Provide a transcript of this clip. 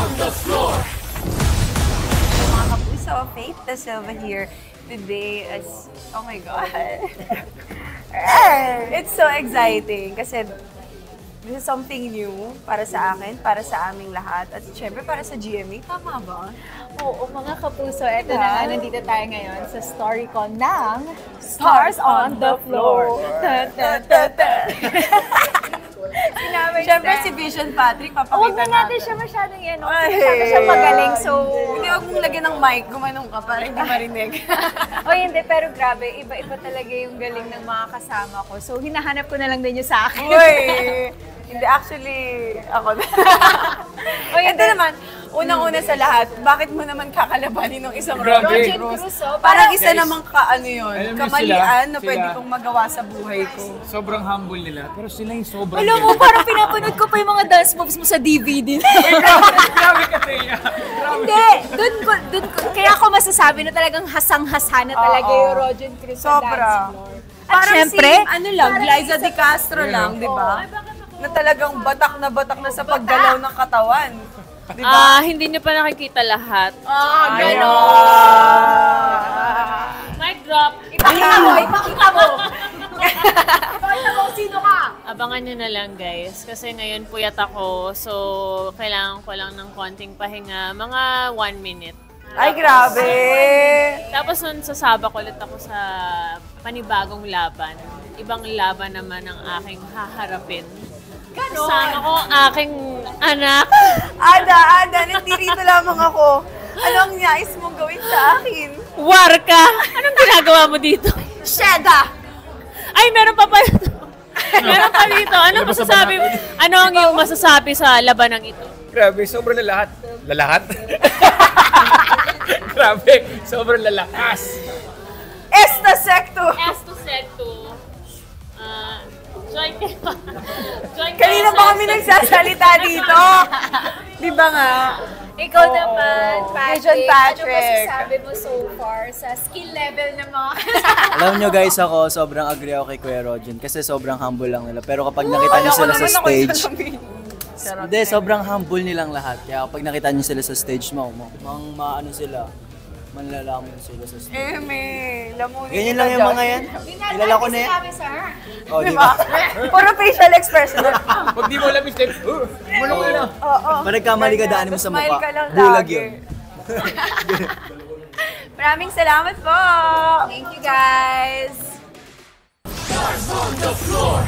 Mga kapuso, Faith Da Silva here today as, oh my God. It's so exciting kasi this is something new para sa akin, para sa aming lahat, at syempre para sa GMA. Tama ba? Oo, mga kapuso, eto na nga, nandito tayo ngayon sa StoryCon ng Stars on the Floor. Syempre si Vision Patrick, papakita Huwag na natin siya masyadong yan. Masyado siya magaling, so... Hindi, huwag mong lagyan ng mic, gumanong ka para hindi marinig. O hindi, pero grabe, iba-iba talaga yung galing ng mga kasama ko. So, hinahanap ko na lang din yung sa akin. Uy! Hindi, actually, ako na. Ito naman, unang-una sa lahat, bakit mo naman kakalabanin ng isang Roger Cruz? Parang isa namang ano yun, kamalian na pwede kong magawa sa buhay ko. Sobrang humble nila, pero sila yung sobrang... Alam mo, parang pinapanood ko pa yung mga dance moves mo sa DVD. Grabe ka, Thea! Hindi, kaya ako masasabi na talagang hasang-hasa na talaga yung Roger Cruz sa dance floor. At Parang syempre, ano lang, Liza De Castro lang, di ba? Na talagang batak na sa paggalaw ng katawan. Di ba? Hindi niyo pa nakikita lahat. Mic drop. ipakita mo! Ipakita mo sino ka! Abangan niyo na lang, guys. Kasi ngayon puyat ako. So, kailangan ko lang ng konting pahinga. Mga 1 minute. Ay, grabe! Tapos nun, sasabak ulit ako sa panibagong laban. Ibang laban naman ang aking haharapin. Kasama ko ang aking anak. Ada, nandirito lamang ako. Ano ang nais mong gawin sa akin? War ka! Anong ginagawa mo dito? Sheda! Ay, meron pa pala. Meron pa dito. Ano masasabi mo? Ano ang iyong masasabi sa labanang ito? Grabe, sobrang lalahat. Lalahat? Grabe, sobrang lalakas. Esta Secto! Esto Secto. Join kayo. Kanina pa kami nagsasalita dito. Di ba nga? Ikaw naman, Vision Patrick. Patrick. Ano masasabi mo so far sa skill level ng mga Alam nyo guys, ako sobrang agree ako kay Kuya Rogen kasi sobrang humble lang nila. Pero kapag nakita nyo sila sa stage, hindi, sobrang humble nilang lahat. Kaya kapag nakita nyo sila sa stage, maano sila, manlalaman sila sa stage. Lamunin Ganyan lang yung mga yan. Kilala ko na yan. Oh, di ba? Puro facial expression. Pag di mo alam yung step, mulong na. Oo. Pag nagkamali ka, daanin mo sa Smile mukha. ka lang Bulag lagi. yun. Maraming salamat po! Thank you guys! Stars on the floor.